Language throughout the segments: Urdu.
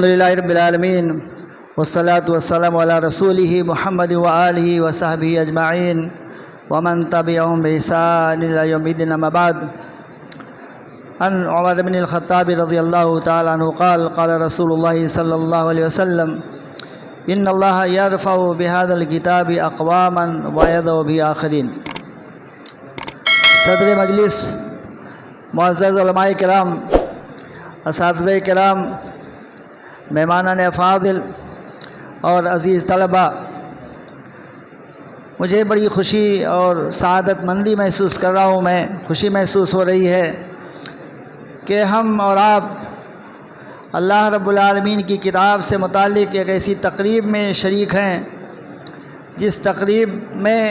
الحمدللہ رب العالمین والصلاة والسلام علی رسولہ محمد وآلہ وصحبہ اجمعین ومن تبعهم بإحسان إلی یوم الدین اما بعد. عن عمر بن الخطاب رضی اللہ تعالی عنہ قال قال رسول اللہ صلی اللہ علیہ وسلم ان اللہ یرفع بهذا الکتاب اقواما ویضع به آخرین. صدر مجلس، معزز علماء کرام، اساتذہ کرام، مہمانان افاضل اور عزیز طلباء، مجھے بڑی خوشی اور سعادت مندی محسوس کر رہا ہوں. میں خوشی محسوس ہو رہی ہے کہ ہم اور آپ اللہ رب العالمین کی کتاب سے متعلق ایک ایسی تقریب میں شریک ہیں جس تقریب میں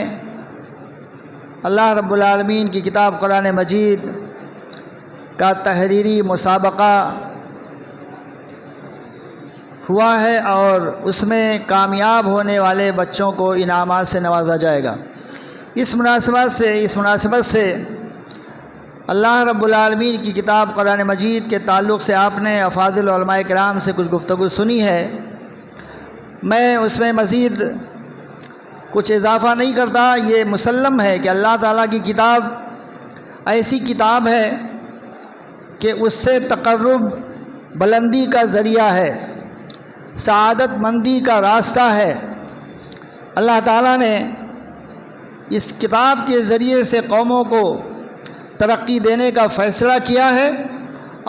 اللہ رب العالمین کی کتاب قرآن مجید کا تحریری مسابقہ ہوا ہے اور اس میں کامیاب ہونے والے بچوں کو انعامات سے نوازا جائے گا. اس مناسبت سے اللہ رب العالمین کی کتاب قرآن مجید کے تعلق سے آپ نے افاضل علماء کرام سے کچھ گفتگو سنی ہے. میں اس میں مزید کچھ اضافہ نہیں کرتا. یہ مسلم ہے کہ اللہ تعالیٰ کی کتاب ایسی کتاب ہے کہ اس سے تقرب بلندی کا ذریعہ ہے، سعادت مندی کا راستہ ہے. اللہ تعالیٰ نے اس کتاب کے ذریعے سے قوموں کو ترقی دینے کا فیصلہ کیا ہے،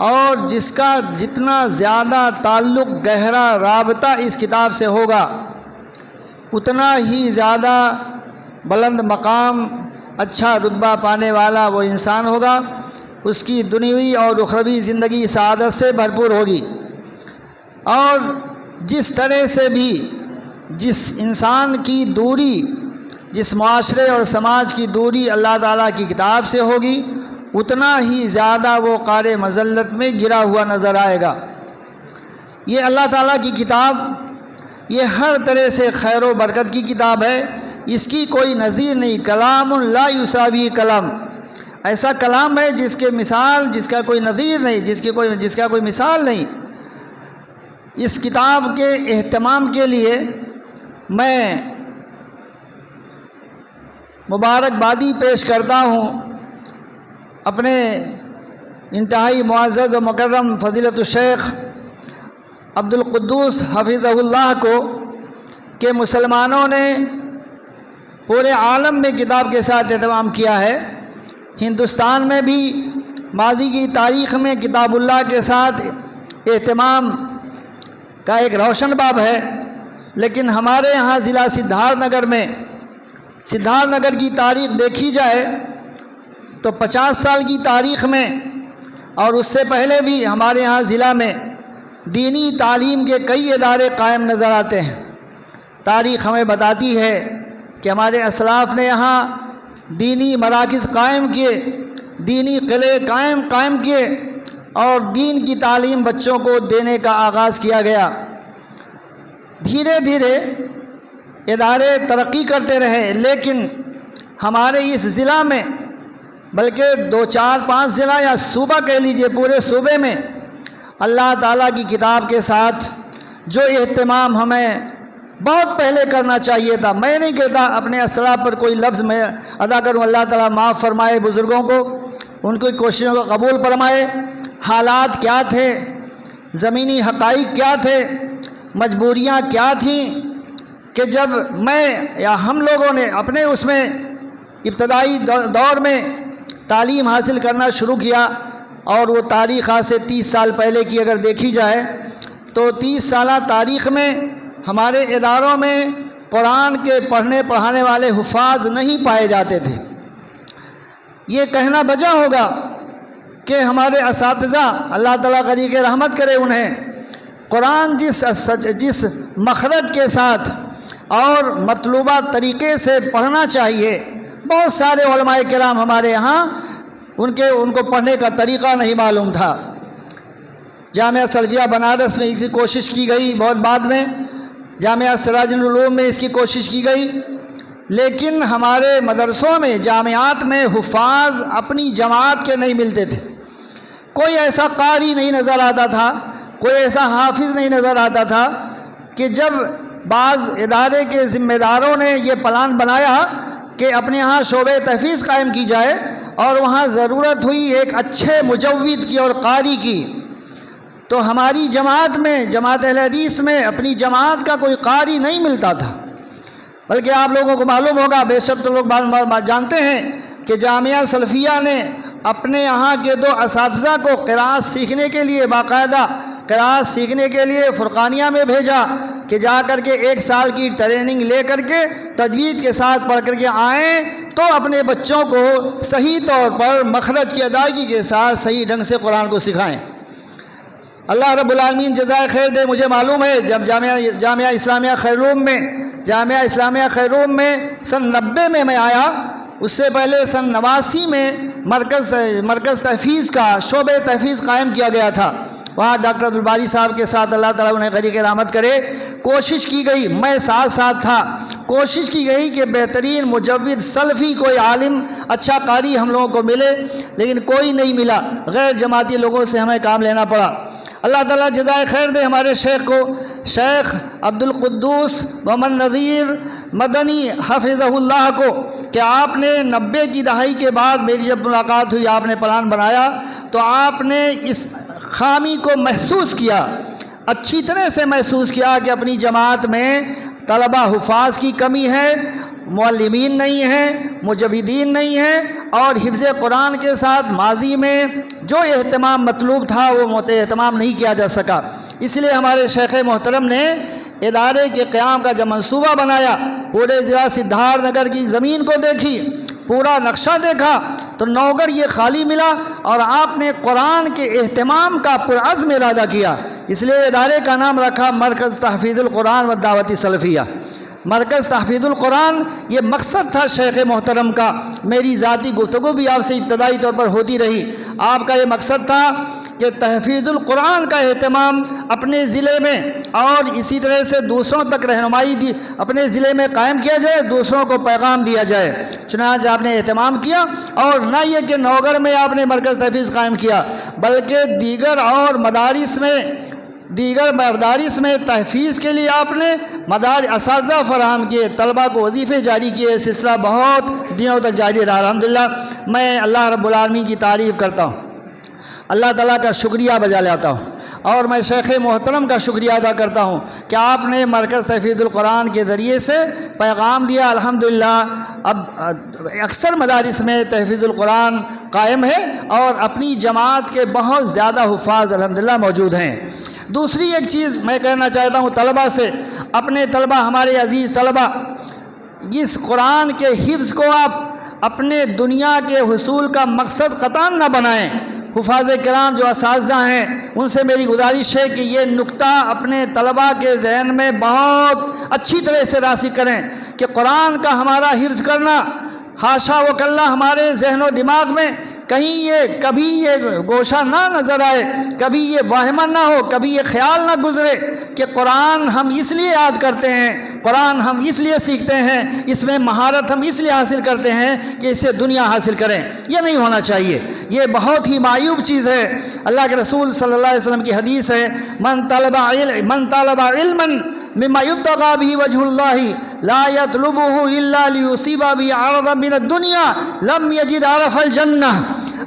اور جس کا جتنا زیادہ تعلق، گہرا رابطہ اس کتاب سے ہوگا اتنا ہی زیادہ بلند مقام، اچھا رتبہ پانے والا وہ انسان ہوگا. اس کی دنیوی اور اخروی زندگی سعادت سے بھرپور ہوگی. اور جس طرح سے بھی جس انسان کی دوری، جس معاشرے اور سماج کی دوری اللہ تعالیٰ کی کتاب سے ہوگی اتنا ہی زیادہ وہ قعر مذلت میں گرا ہوا نظر آئے گا. یہ اللہ تعالیٰ کی کتاب یہ ہر طرح سے خیر و برکت کی کتاب ہے. اس کی کوئی نظیر نہیں. کلام لا یساوی کلام، ایسا کلام ہے جس کے مثال، جس کا کوئی نظیر نہیں، جس کا کوئی مثال نہیں. اس کتاب کے اہتمام کے لیے میں مبارکبادی پیش کرتا ہوں اپنے انتہائی معزز و مکرم فضیلت الشیخ عبدالقدوس حفظہ اللہ کو کہ مسلمانوں نے پورے عالم میں کتاب کے ساتھ اہتمام کیا ہے. ہندوستان میں بھی ماضی کی تاریخ میں کتاب اللہ کے ساتھ اہتمام کا ایک روشن باب ہے، لیکن ہمارے یہاں ضلع سدھارتھ نگر میں، سدھارتھ نگر کی تاریخ دیکھی جائے تو 50 سال کی تاریخ میں اور اس سے پہلے بھی ہمارے یہاں ضلع میں دینی تعلیم کے کئی ادارے قائم نظر آتے ہیں. تاریخ ہمیں بتاتی ہے کہ ہمارے اسلاف نے یہاں دینی مراکز قائم کیے، دینی قلعے قائم کیے اور دین کی تعلیم بچوں کو دینے کا آغاز کیا گیا. دھیرے دھیرے ادارے ترقی کرتے رہے، لیکن ہمارے اس ضلع میں، بلکہ 2 4 5 ضلع یا صوبہ کہہ لیجئے، پورے صوبے میں اللہ تعالیٰ کی کتاب کے ساتھ جو اہتمام ہمیں بہت پہلے کرنا چاہیے تھا، میں نہیں کہتا اپنے اسلاف پر کوئی لفظ میں ادا کروں، اللہ تعالیٰ معاف فرمائے بزرگوں کو، ان کی کوششوں کو قبول فرمائے. حالات کیا تھے، زمینی حقائق کیا تھے، مجبوریاں کیا تھیں کہ جب میں یا ہم لوگوں نے اپنے اس میں ابتدائی دور میں تعلیم حاصل کرنا شروع کیا، اور وہ تاریخ آج سے 30 سال پہلے کی اگر دیکھی جائے تو 30 سالہ تاریخ میں ہمارے اداروں میں قرآن کے پڑھنے پڑھانے والے حفاظ نہیں پائے جاتے تھے. یہ کہنا بجا ہوگا کہ ہمارے اساتذہ، اللہ تعالیٰ غریق رحمت کرے انہیں، قرآن جس مخرج کے ساتھ اور مطلوبہ طریقے سے پڑھنا چاہیے، بہت سارے علماء کرام ہمارے یہاں ان کو پڑھنے کا طریقہ نہیں معلوم تھا. جامعہ سلفیہ بنارس میں اس کی کوشش کی گئی، بہت بعد میں جامعہ سراج العلوم میں اس کی کوشش کی گئی، لیکن ہمارے مدرسوں میں، جامعات میں حفاظ اپنی جماعت کے نہیں ملتے تھے. کوئی ایسا قاری نہیں نظر آتا تھا، کوئی ایسا حافظ نہیں نظر آتا تھا کہ جب بعض ادارے کے ذمہ داروں نے یہ پلان بنایا کہ اپنے ہاں شعبہ تحفیظ قائم کی جائے اور وہاں ضرورت ہوئی ایک اچھے مجود کی اور قاری کی، تو ہماری جماعت میں، جماعت اہل حدیث میں اپنی جماعت کا کوئی قاری نہیں ملتا تھا، بلکہ آپ لوگوں کو معلوم ہوگا، بے شک تو لوگ جانتے ہیں کہ جامعہ سلفیہ نے اپنے یہاں کے 2 اساتذہ کو قراءت سیکھنے کے لیے، باقاعدہ قراءت سیکھنے کے لیے فرقانیہ میں بھیجا کہ جا کر کے 1 سال کی ٹریننگ لے کر کے تجوید کے ساتھ پڑھ کر کے آئیں تو اپنے بچوں کو صحیح طور پر مخرج کی ادائیگی کے ساتھ صحیح ڈھنگ سے قرآن کو سکھائیں۔ اللہ رب العالمین جزائے خیر دے۔ مجھے معلوم ہے جب جامعہ اسلامیہ خیروم میں سن 90 میں آیا، اس سے پہلے سن 89 میں مرکز تحفیظ کا شعبہ تحفیظ قائم کیا گیا تھا۔ وہاں ڈاکٹر عبدالباری صاحب کے ساتھ اللہ تعالیٰ انہیں غریق رحمت کرے، کوشش کی گئی، میں ساتھ تھا، کوشش کی گئی کہ بہترین مجود سلفی کوئی عالم اچھا قاری ہم لوگوں کو ملے، لیکن کوئی نہیں ملا، غیر جماعتی لوگوں سے ہمیں کام لینا پڑا۔ اللہ تعالیٰ جزائے خیر دے ہمارے شیخ کو، شیخ عبدالقدوس محمد نذیر مدنی حفظہ اللہ کو، کہ آپ نے 90 کی دہائی کے بعد میری جب ملاقات ہوئی، آپ نے پلان بنایا تو آپ نے اس خامی کو محسوس کیا، اچھی طرح سے محسوس کیا کہ اپنی جماعت میں طلبہ حفاظ کی کمی ہے، معلمین نہیں ہیں، مجویدین نہیں ہیں، اور حفظ قرآن کے ساتھ ماضی میں جو اہتمام مطلوب تھا وہ اہتمام نہیں کیا جا سکا۔ اس لیے ہمارے شیخ محترم نے ادارے کے قیام کا جب منصوبہ بنایا، پورے ضلع سدھارتھ نگر کی زمین کو دیکھی، پورا نقشہ دیکھا تو نوگڑھ یہ خالی ملا، اور آپ نے قرآن کے اہتمام کا پرعزم ارادہ کیا۔ اس لیے ادارے کا نام رکھا مرکز تحفیظ القرآن و دعوت سلفیہ۔ مرکز تحفیظ القرآن یہ مقصد تھا شیخ محترم کا۔ میری ذاتی گفتگو بھی آپ سے ابتدائی طور پر ہوتی رہی، آپ کا یہ مقصد تھا کہ تحفیظ القرآن کا اہتمام اپنے ضلع میں اور اسی طرح سے دوسروں تک رہنمائی اپنے ضلع میں قائم کیا جائے، دوسروں کو پیغام دیا جائے۔ چنانچہ آپ نے اہتمام کیا، اور نہ یہ کہ نوگڑھ میں آپ نے مرکز تحفیظ قائم کیا، بلکہ دیگر مدارس میں تحفیظ کے لیے آپ نے اساتذہ فراہم کیے، طلبہ کو وظیفے جاری کیے، سلسلہ بہت دنوں تک جاری رہا۔ الحمدللہ میں اللہ رب العالمین کی تعریف کرتا ہوں، اللہ تعالیٰ کا شکریہ بجا لاتا ہوں، اور میں شیخ محترم کا شکریہ ادا کرتا ہوں کہ آپ نے مرکز تحفیظ القرآن کے ذریعے سے پیغام دیا۔ الحمدللہ اب اکثر مدارس میں تحفیظ القرآن قائم ہے، اور اپنی جماعت کے بہت زیادہ حفاظ الحمدللہ موجود ہیں۔ دوسری ایک چیز میں کہنا چاہتا ہوں طلبہ سے، اپنے طلبہ، ہمارے عزیز طلبہ، اس قرآن کے حفظ کو آپ اپنے دنیا کے حصول کا مقصد قطعاً نہ بنائیں۔ حفاظ کرام جو اساتذہ ہیں ان سے میری گزارش ہے کہ یہ نکتہ اپنے طلبہ کے ذہن میں بہت اچھی طرح سے راسخ کریں کہ قرآن کا ہمارا حفظ کرنا حاشا و کلّا ہمارے ذہن و دماغ میں کہیں کبھی یہ گوشہ نہ نظر آئے، کبھی یہ واہمہ نہ ہو، کبھی یہ خیال نہ گزرے کہ قرآن ہم اس لیے یاد کرتے ہیں، قرآن ہم اس لیے سیکھتے ہیں، اس میں مہارت ہم اس لیے حاصل کرتے ہیں کہ اس سے دنیا حاصل کریں۔ یہ نہیں ہونا چاہیے، یہ بہت ہی معیوب چیز ہے۔ اللہ کے رسول صلی اللہ علیہ وسلم کی حدیث ہے، من طلب علما مما یبتغى به وجه الله لا يطلبه الا ليصيب به عرضا من الدنيا لم يجد عرف الجنہ۔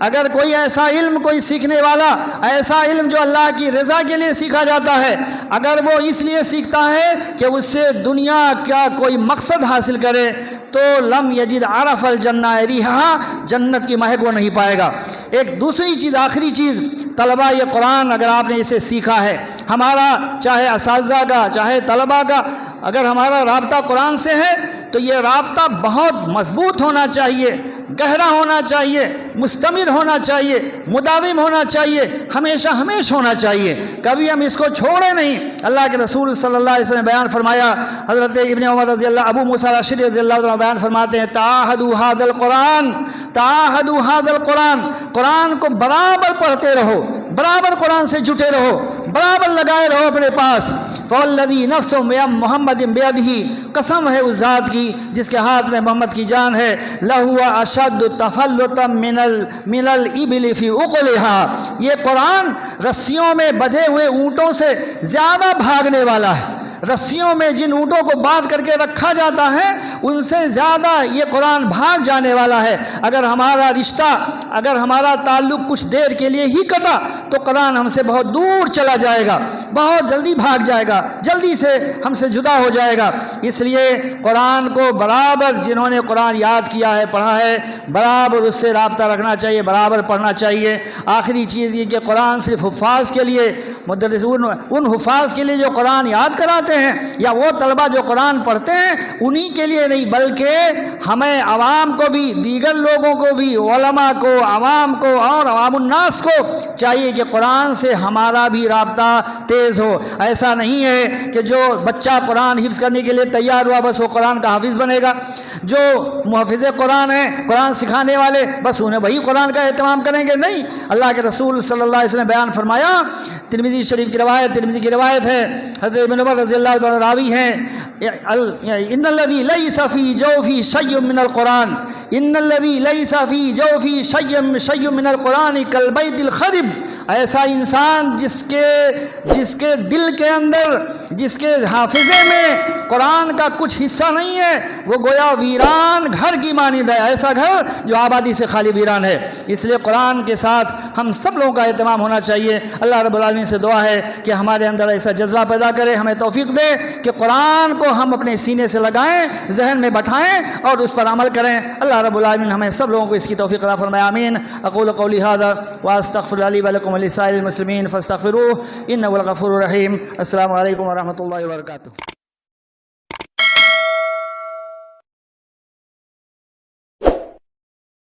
اگر کوئی ایسا علم، کوئی سیکھنے والا ایسا علم جو اللہ کی رضا کے لیے سیکھا جاتا ہے، اگر وہ اس لیے سیکھتا ہے کہ اس سے دنیا کا کوئی مقصد حاصل کرے، تو لم یجد عرف الجنہ، ریحا، جنت کی مہک وہ نہیں پائے گا۔ ایک دوسری چیز، آخری چیز، طلبہ یہ قرآن اگر آپ نے اسے سیکھا ہے، ہمارا چاہے اساتذہ کا چاہے طلبہ کا اگر ہمارا رابطہ قرآن سے ہے تو یہ رابطہ بہت مضبوط ہونا چاہیے، گہرا ہونا چاہیے، مستمر ہونا چاہیے، مداوم ہونا چاہیے، ہمیشہ ہونا چاہیے، کبھی ہم اس کو چھوڑیں نہیں۔ اللہ کے رسول صلی اللہ علیہ وسلم نے بیان فرمایا، حضرت ابن عمر رضی اللہ، ابو موسیٰ الاشعری رضی اللہ عنہ بیان فرماتے ہیں، تعاہدوا ھذا القرآن، تعاہدوا ھذا القرآن، قرآن کو برابر پڑھتے رہو، برابر قرآن سے جٹے رہو، برابر لگائے رہو اپنے پاس۔ فوالذی نفس محمد بیدہ، قسم ہے اس ذات کی جس کے ہاتھ میں محمد کی جان ہے، لہو اشد تفلتا من الابل فی عقلها، یہ قرآن رسیوں میں بندھے ہوئے اونٹوں سے زیادہ بھاگنے والا ہے۔ رسیوں میں جن اونٹوں کو باندھ کر کے رکھا جاتا ہے ان سے زیادہ یہ قرآن بھاگ جانے والا ہے۔ اگر ہمارا رشتہ، اگر ہمارا تعلق کچھ دیر کے لیے ہی کٹا تو قرآن ہم سے بہت دور چلا جائے گا، بہت جلدی بھاگ جائے گا، جلدی سے ہم سے جدا ہو جائے گا۔ اس لیے قرآن کو برابر جنہوں نے قرآن یاد کیا ہے، پڑھا ہے، برابر اس سے رابطہ رکھنا چاہیے، برابر پڑھنا چاہیے۔ آخری چیز یہ کہ قرآن صرف حفاظ کے لیے، مدرسون ان حفاظ کے لیے جو قرآن یاد کراتے ہیں، یا وہ طلبہ جو قرآن پڑھتے ہیں انہی کے لیے نہیں، بلکہ ہمیں عوام کو بھی، دیگر لوگوں کو بھی، علماء کو، عوام کو اور عوام الناس کو چاہیے کہ قرآن سے ہمارا بھی رابطہ تیز ہو۔ ایسا نہیں ہے کہ جو بچہ قرآن حفظ کرنے کے لیے تیار ہوا بس وہ قرآن کا حافظ بنے گا، جو محفظ قرآن ہیں، قرآن سکھانے والے، بس انہیں وہی قرآن کا اہتمام کریں گے، نہیں۔ اللہ کے رسول صلی اللہ علیہ وسلم بیان فرمایا، ترمذی شریف کی روایت، ترمذی کی روایت ہے، حضرت ابن عمر رضی اللہ تعالیٰ راوی ہیں، ان الذی لیس فی جوفی شیء من القرآن، ان الذی لیس فی جوفی شیء من القرآن کالبیت الخرب، ایسا انسان جس کے دل کے اندر، جس کے حافظے میں قرآن کا کچھ حصہ نہیں ہے، وہ گویا ویران گھر کی مانند ہے، ایسا گھر جو آبادی سے خالی ویران ہے۔ اس لیے قرآن کے ساتھ ہم سب لوگوں کا اہتمام ہونا چاہیے۔ اللہ رب العالمین سے دعا ہے کہ ہمارے اندر ایسا جذبہ پیدا کرے، ہمیں توفیق دے کہ قرآن کو ہم اپنے سینے سے لگائیں، ذہن میں بٹھائیں اور اس پر عمل کریں۔ اللہ رب العالمین ہمیں سب لوگوں کو اس کی توفیق عطا فرمائے، آمین۔ اقول قولی ھذا واستغفر لی ولکم ولسائر المسلمین فاستغفروہ انہ هو الغفور الرحیم۔ السلام علیکم ورحمۃ اللہ وبرکاتہ۔